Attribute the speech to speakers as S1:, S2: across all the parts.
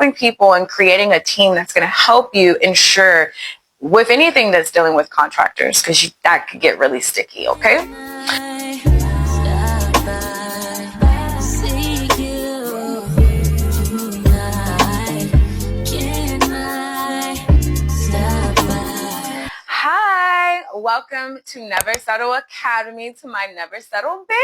S1: helping people and creating a team that's going to help you ensure with anything that's dealing with contractors, because that could get really sticky, okay? Hi, welcome to Never Settle Academy, to my Never Settle baby.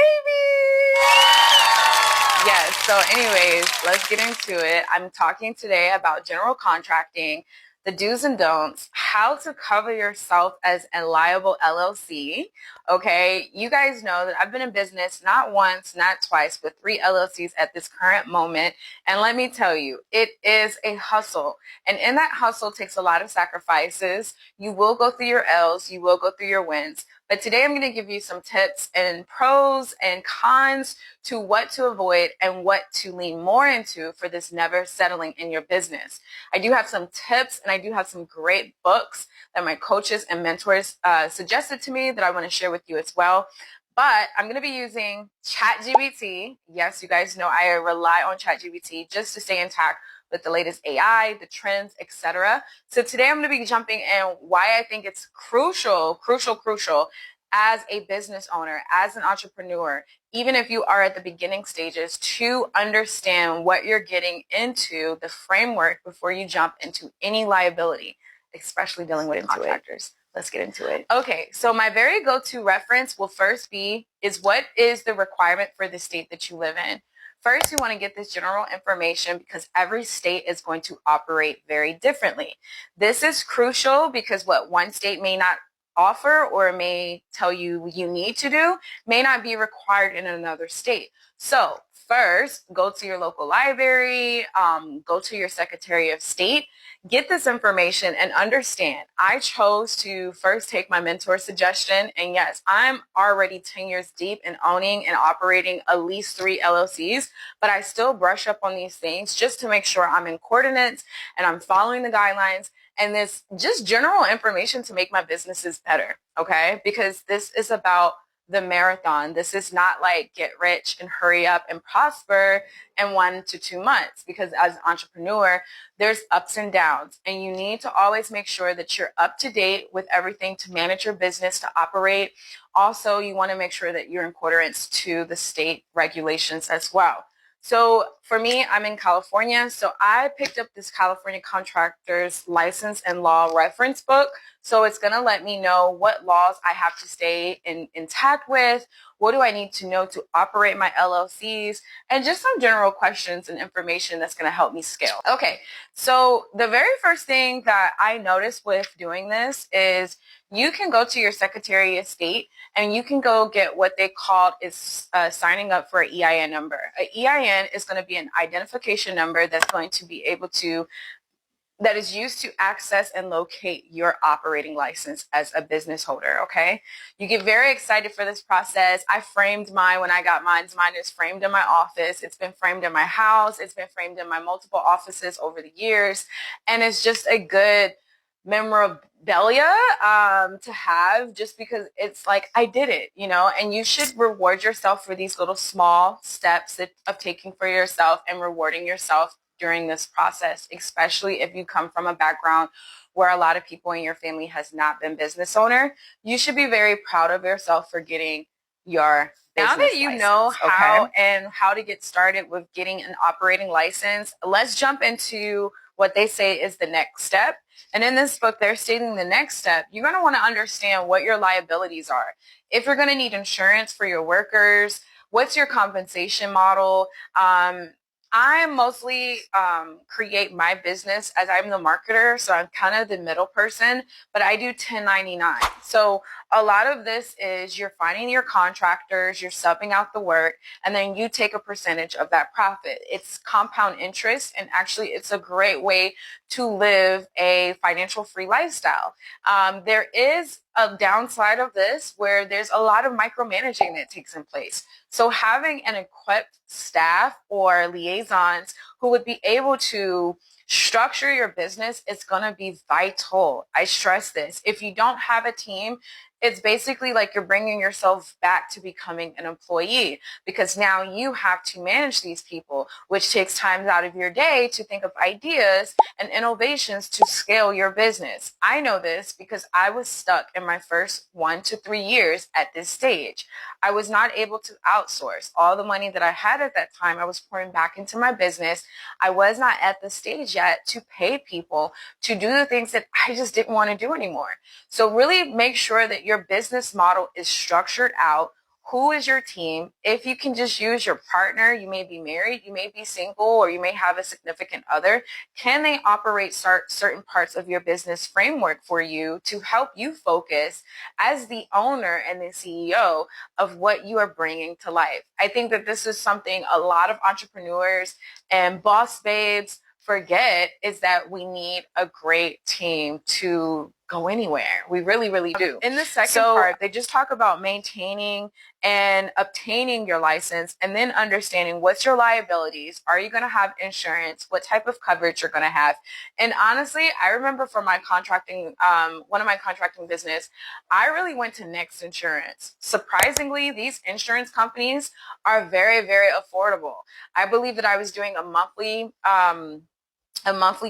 S1: Yes, so anyways, let's get into it. I'm talking today about general contracting, the do's and don'ts, how to cover yourself as a liable LLC. Okay, you guys know that I've been in business not once, not twice, but 3 LLCs at this current moment. And let me tell you, it is a hustle. And in that hustle takes a lot of sacrifices. You will go through your L's, you will go through your wins. But today I'm going to give you some tips and pros and cons to what to avoid and what to lean more into for this never settling in your business. I do have some tips and I do have some great books that my coaches and mentors suggested to me that I want to share with you as well. But I'm going to be using ChatGPT. Yes, you guys know I rely on ChatGPT just to stay intact with the latest AI, the trends, etc. So today I'm going to be jumping in why I think it's crucial as a business owner, as an entrepreneur, even if you are at the beginning stages, to understand what you're getting into, the framework before you jump into any liability, especially dealing with contractors. Let's get into it. Okay, so my very go-to reference will first be what is the requirement for the state that you live in. First, you want to get this general information because every state is going to operate very differently. This is crucial because what one state may not offer or may tell you you need to do may not be required in another state. So first, go to your local library, go to your Secretary of State, get this information and understand. I chose to first take my mentor's suggestion, and yes, I'm already 10 years deep in owning and operating at least 3 LLCs, but I still brush up on these things just to make sure I'm in coordinates and I'm following the guidelines. And this just general information to make my businesses better, okay? Because this is about the marathon. This is not like get rich and hurry up and prosper in 1 to 2 months, because as an entrepreneur, there's ups and downs, and you need to always make sure that you're up to date with everything to manage your business, to operate. Also, you want to make sure that you're in accordance to the state regulations as well. So for me, I'm in California, so I picked up this California Contractors License and Law Reference book. So it's going to let me know what laws I have to stay intact with, what do I need to know to operate my LLCs, and just some general questions and information that's going to help me scale. Okay, so the very first thing that I noticed with doing this is you can go to your Secretary of State and you can go get what they call is signing up for an EIN number. An EIN is going to be an identification number that's going to be able to that is used to access and locate your operating license as a business holder, okay? You get very excited for this process. I framed mine when I got mine. Mine is framed in my office. It's been framed in my house. It's been framed in my multiple offices over the years. And it's just a good memorabilia to have, just because it's like, I did it, you know, and you should reward yourself for these little small steps of taking for yourself and rewarding yourself during this process, especially if you come from a background where a lot of people in your family has not been business owner. You should be very proud of yourself for getting your business license. Now that you know how to get started with getting an operating license, let's jump into what they say is the next step. And in this book, they're stating the next step. You're going to want to understand what your liabilities are. If you're going to need insurance for your workers, what's your compensation model? I mostly create my business as I'm the marketer, so I'm kind of the middle person, but I do 1099. So a lot of this is you're finding your contractors, you're subbing out the work, and then you take a percentage of that profit. It's compound interest, and actually it's a great way to live a financial free lifestyle. There is a downside of this where there's a lot of micromanaging that takes in place. So having an equipped staff or liaisons who would be able to structure your business is going to be vital. I stress this. If you don't have a team, It's basically like you're bringing yourself back to becoming an employee, because now you have to manage these people, which takes time out of your day to think of ideas and innovations to scale your business. I know this because I was stuck in my first 1 to 3 years at this stage. I was not able to outsource. All the money that I had at that time, I was pouring back into my business. I was not at the stage yet to pay people to do the things that I just didn't want to do anymore. So really make sure that your business model is structured out. Who is your team? If you can just use your partner, you may be married, you may be single, or you may have a significant other. Can they operate certain parts of your business framework for you to help you focus as the owner and the CEO of what you are bringing to life? I think that this is something a lot of entrepreneurs and boss babes forget, is that we need a great team to go anywhere. We really, really do. In the second part, they just talk about maintaining and obtaining your license, and then understanding what's your liabilities. Are you going to have insurance? What type of coverage you're going to have? And honestly, I remember for my contracting, one of my contracting business, I really went to Next Insurance. Surprisingly, these insurance companies are very, very affordable. I believe that I was doing a monthly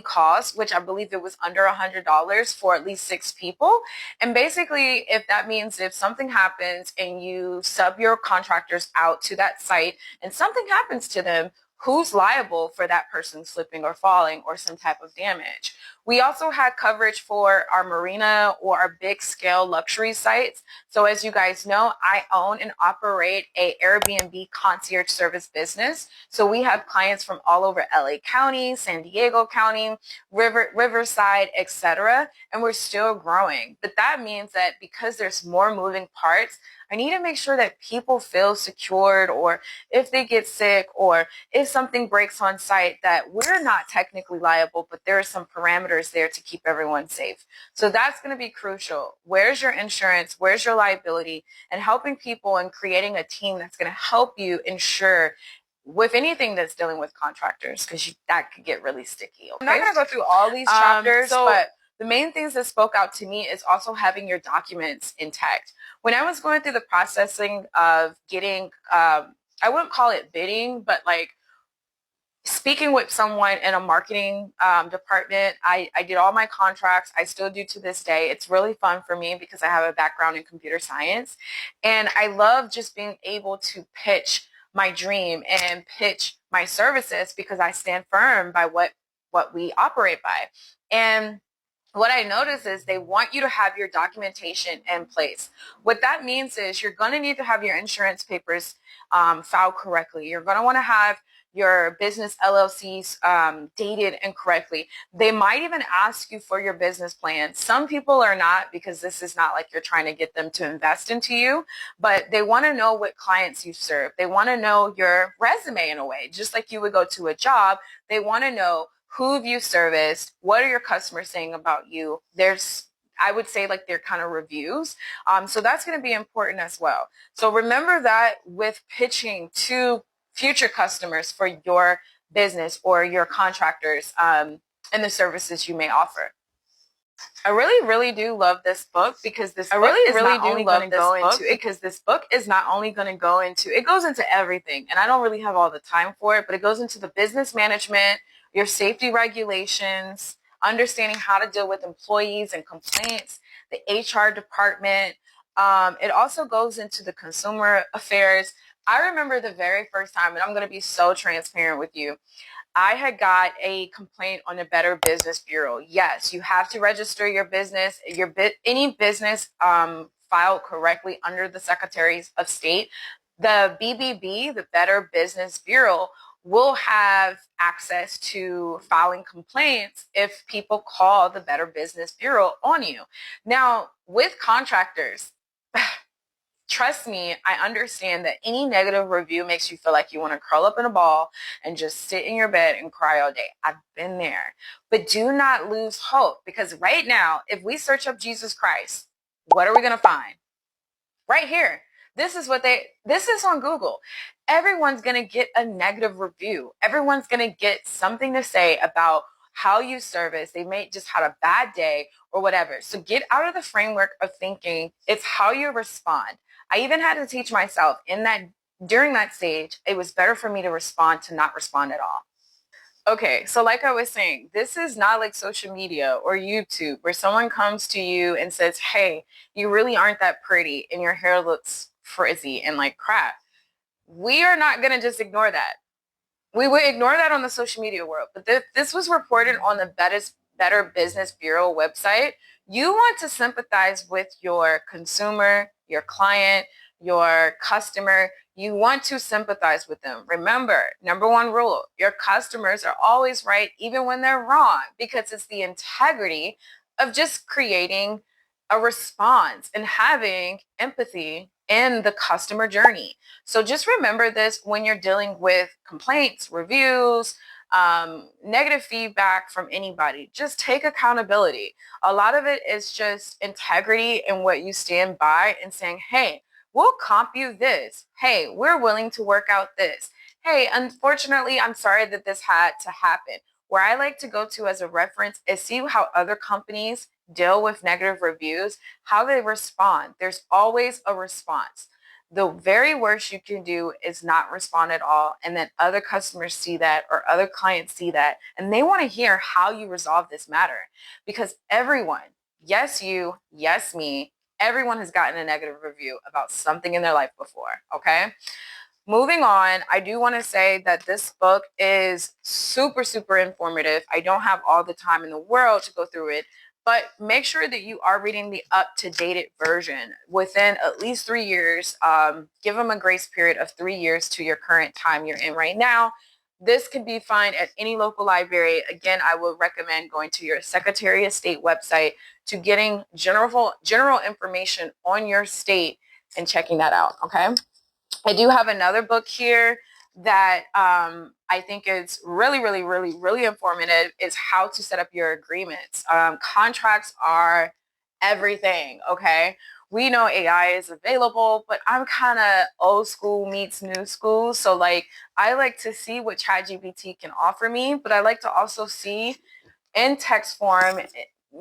S1: cost, which I believe it was under $100 for at least 6 people. And basically, if that means if something happens and you sub your contractors out to that site and something happens to them, who's liable for that person slipping or falling or some type of damage? We also had coverage for our marina or our big scale luxury sites. So as you guys know, I own and operate a Airbnb concierge service business. So we have clients from all over LA County, San Diego County, Riverside, etc. And we're still growing. But that means that because there's more moving parts, I need to make sure that people feel secured, or if they get sick, or if something breaks on site, that we're not technically liable, but there are some parameters there to keep everyone safe. So that's going to be crucial. Where's your insurance? Where's your liability? And helping people and creating a team that's going to help you ensure with anything that's dealing with contractors, because that could get really sticky. Okay? I'm not going to go through all these chapters, but the main things that spoke out to me is also having your documents intact. When I was going through the processing of getting, I wouldn't call it bidding, but like speaking with someone in a marketing department, I did all my contracts. I still do to this day. It's really fun for me because I have a background in computer science. And I love just being able to pitch my dream and pitch my services, because I stand firm by what we operate by. And what I notice is they want you to have your documentation in place. What that means is you're going to need to have your insurance papers filed correctly. You're going to want to have your business LLCs dated and correctly. They might even ask you for your business plan. Some people are not, because this is not like you're trying to get them to invest into you, but they want to know what clients you serve. They want to know your resume in a way, just like you would go to a job. They want to know who have you serviced? What are your customers saying about you? I would say like they're kind of reviews. So that's going to be important as well. So remember that with pitching to future customers for your business or your contractors and the services you may offer. I really, really do love this book, because this book is not only going to go into, it goes into everything. And I don't really have all the time for it, but it goes into the business management, your safety regulations, understanding how to deal with employees and complaints, the HR department. It also goes into the consumer affairs. I remember the very first time, and I'm going to be so transparent with you, I had got a complaint on the Better Business Bureau. Yes, you have to register your business, any business filed correctly under the Secretaries of State. The BBB, the Better Business Bureau, will have access to filing complaints if people call the Better Business Bureau on you. Now, with contractors, trust me, I understand that any negative review makes you feel like you want to curl up in a ball and just sit in your bed and cry all day. I've been there. But do not lose hope, because right now, if we search up Jesus Christ, what are we going to find? Right here. This is on Google. Everyone's going to get a negative review. Everyone's going to get something to say about how you service. They may just had a bad day or whatever. So get out of the framework of thinking it's how you respond. I even had to teach myself in that during that stage, it was better for me to respond to not respond at all. Okay, so like I was saying, this is not like social media or YouTube where someone comes to you and says, hey, you really aren't that pretty and your hair looks frizzy and like crap. We are not going to just ignore that. We would ignore that on the social media world, but this was reported on the Better Business Bureau website. You want to sympathize with your consumer, your client, your customer. You want to sympathize with them. Remember, number one rule, your customers are always right, even when they're wrong, because it's the integrity of just creating a response and having empathy in the customer journey. So just remember this when you're dealing with complaints, reviews, negative feedback from anybody. Just take accountability. A lot of it is just integrity in what you stand by and saying, hey, we'll comp you this. Hey, we're willing to work out this. Hey, unfortunately, I'm sorry that this had to happen. Where I like to go to as a reference is see how other companies deal with negative reviews, how they respond. There's always a response. The very worst you can do is not respond at all. And then other customers see that or other clients see that, and they want to hear how you resolve this matter. Because everyone, yes, you, yes, me, everyone has gotten a negative review about something in their life before. Okay. Moving on, I do want to say that this book is super, super informative. I don't have all the time in the world to go through it, but make sure that you are reading the up-to-date version within at least 3 years. Give them a grace period of 3 years to your current time you're in right now. This can be found at any local library. Again, I would recommend going to your Secretary of State website to getting general information on your state and checking that out, okay? I do have another book here that I think is really, really, really, really informative. Is how to set up your agreements. Contracts are everything. Okay, we know AI is available, but I'm kind of old school meets new school. So like, I like to see what ChatGPT can offer me, but I like to also see in text form,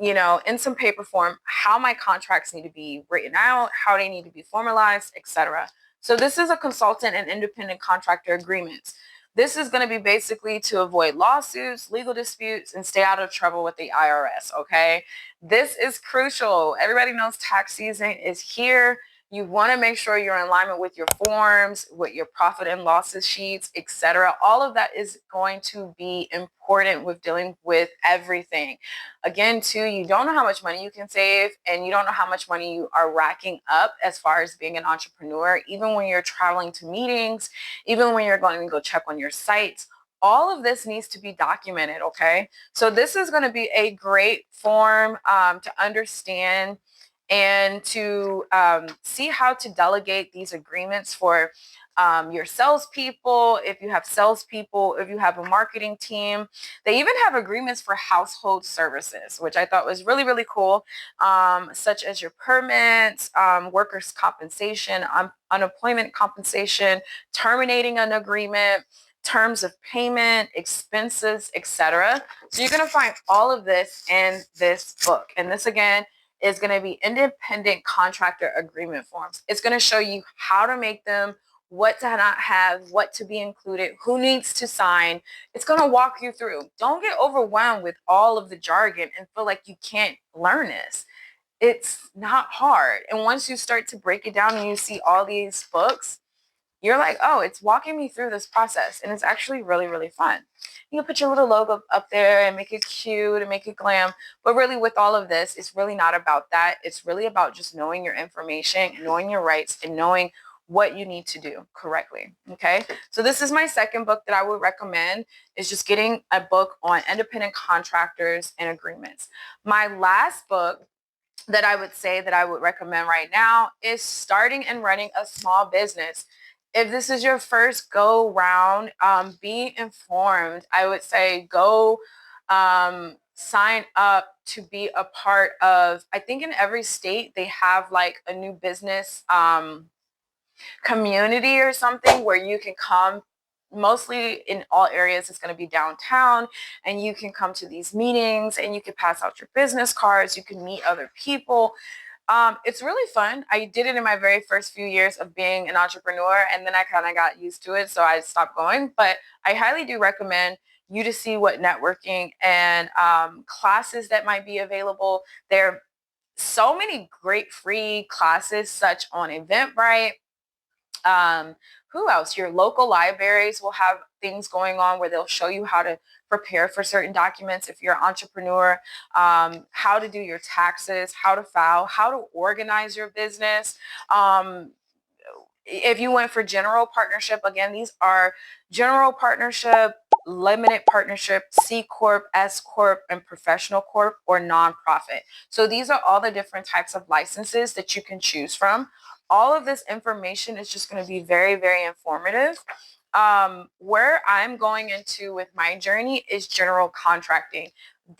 S1: in some paper form, how my contracts need to be written out, how they need to be formalized, etc. So this is a consultant and independent contractor agreements. This is going to be basically to avoid lawsuits, legal disputes, and stay out of trouble with the IRS, okay? This is crucial. Everybody knows tax season is here. You want to make sure you're in alignment with your forms, with your profit and losses sheets, etc. All of that is going to be important with dealing with everything. Again, too, you don't know how much money you can save, and you don't know how much money you are racking up as far as being an entrepreneur, even when you're traveling to meetings, even when you're going to go check on your sites. All of this needs to be documented, okay? So this is going to be a great form to understand and to see how to delegate these agreements for your salespeople, if you have salespeople, if you have a marketing team. They even have agreements for household services, which I thought was really, really cool, such as your permits, workers' compensation, unemployment compensation, terminating an agreement, terms of payment, expenses, etc. So you're going to find all of this in this book. And this, again, is going to be independent contractor agreement forms. It's going to show you how to make them, what to not have, what to be included, who needs to sign. It's going to walk you through. Don't get overwhelmed with all of the jargon and feel like you can't learn this. It's not hard. And once you start to break it down and you see all these books, you're like, oh, it's walking me through this process. And it's actually really, really fun. You can put your little logo up there and make it cute and make it glam. But really, with all of this, it's really not about that. It's really about just knowing your information, knowing your rights, and knowing what you need to do correctly. Okay. So this is my second book that I would recommend, is just getting a book on independent contractors and agreements. My last book that I would say that I would recommend right now is starting and running a small business. If this is your first go round, be informed. I would say go sign up to be a part of, I think in every state they have like a new business community or something where you can come mostly in all areas, it's going to be downtown, and you can come to these meetings and you can pass out your business cards. You can meet other people. It's really fun. I did it in my very first few years of being an entrepreneur, and then I kind of got used to it, so I stopped going. But I highly do recommend you to see what networking and classes that might be available. There are so many great free classes, such on Eventbrite. Who else? Your local libraries will have things going on where they'll show you how to prepare for certain documents if you're an entrepreneur, how to do your taxes, how to file, how to organize your business. If you went for general partnership, again, these are general partnership, limited partnership, C Corp, S Corp, and professional corp or nonprofit. So these are all the different types of licenses that you can choose from. All of this information is just going to be very, very informative. Where I'm going into with my journey is general contracting.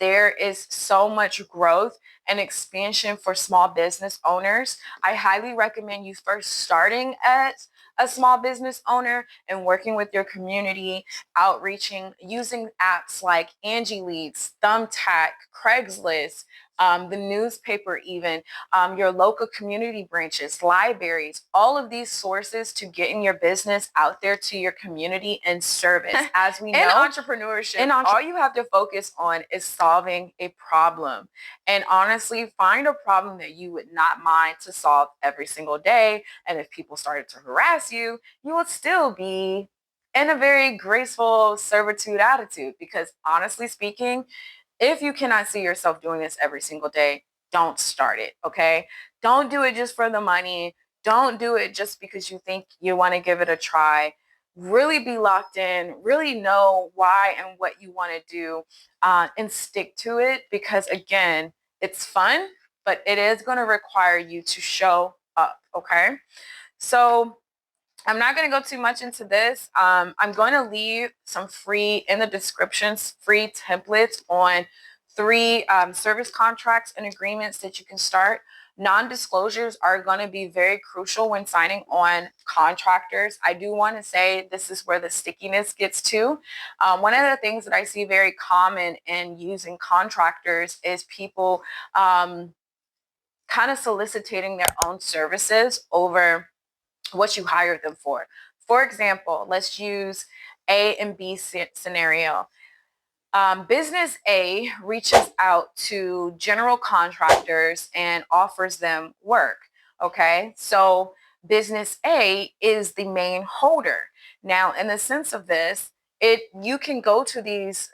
S1: There is so much growth and expansion for small business owners. I highly recommend you first starting as a small business owner and working with your community, outreaching, using apps like Angie Leads, Thumbtack, Craigslist, the newspaper even, your local community branches, libraries, all of these sources to getting your business out there to your community and service. As we know, in entrepreneurship, all you have to focus on is solving a problem. And honestly, find a problem that you would not mind to solve every single day. And if people started to harass you, you would still be in a very graceful servitude attitude, because honestly speaking, if you cannot see yourself doing this every single day, don't start it, okay? Don't do it just for the money. Don't do it just because you think you want to give it a try. Really be locked in, really know why and what you want to do, and stick to it, because again, it's fun, but it is going to require you to show up, okay? So I'm not going to go too much into this. I'm going to leave some free in the descriptions, free templates on 3 service contracts and agreements that you can start. Non-disclosures are going to be very crucial when signing on contractors. I do want to say this is where the stickiness gets to. One of the things that I see very common in using contractors is people kind of soliciting their own services over what you hired them for. For example, let's use A and B scenario. Business A reaches out to general contractors and offers them work. Okay, so business A is the main holder. Now, in the sense of this, you can go to these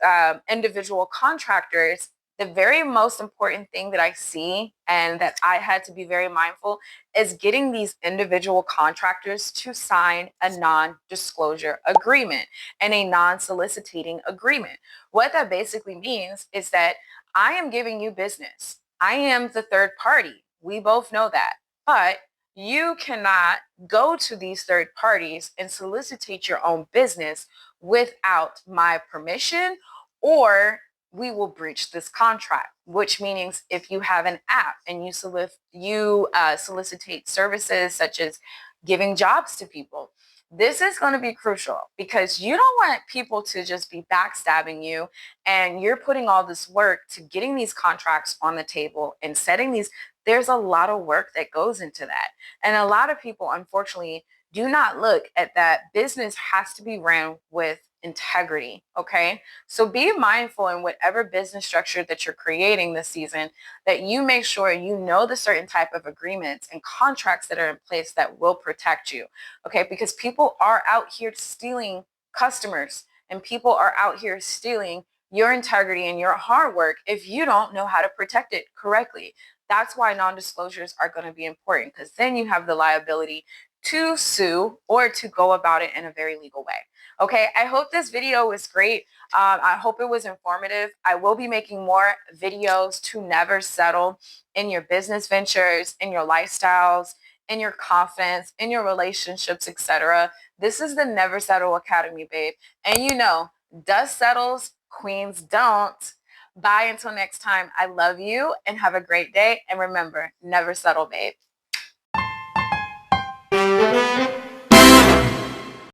S1: individual contractors. The very most important thing that I see and that I had to be very mindful is getting these individual contractors to sign a non-disclosure agreement and a non-soliciting agreement. What that basically means is that I am giving you business. I am the third party. We both know that. But you cannot go to these third parties and solicitate your own business without my permission, or we will breach this contract, which means if you have an app and you solicitate services such as giving jobs to people, this is going to be crucial, because you don't want people to just be backstabbing you, and you're putting all this work to getting these contracts on the table and setting these. There's a lot of work that goes into that. And a lot of people, unfortunately, do not look at that. Business has to be ran with integrity. Okay. So be mindful in whatever business structure that you're creating this season, that you make sure you know the certain type of agreements and contracts that are in place that will protect you. Okay. Because people are out here stealing customers, and people are out here stealing your integrity and your hard work if you don't know how to protect it correctly. That's why non-disclosures are going to be important, because then you have the liability to sue or to go about it in a very legal way. Okay, I hope this video was great. I hope it was informative. I will be making more videos to never settle in your business ventures, in your lifestyles, in your confidence, in your relationships, etc. This is the Never Settle Academy, babe. And you know, dust settles, queens don't. Bye until next time. I love you and have a great day. And remember, never settle, babe.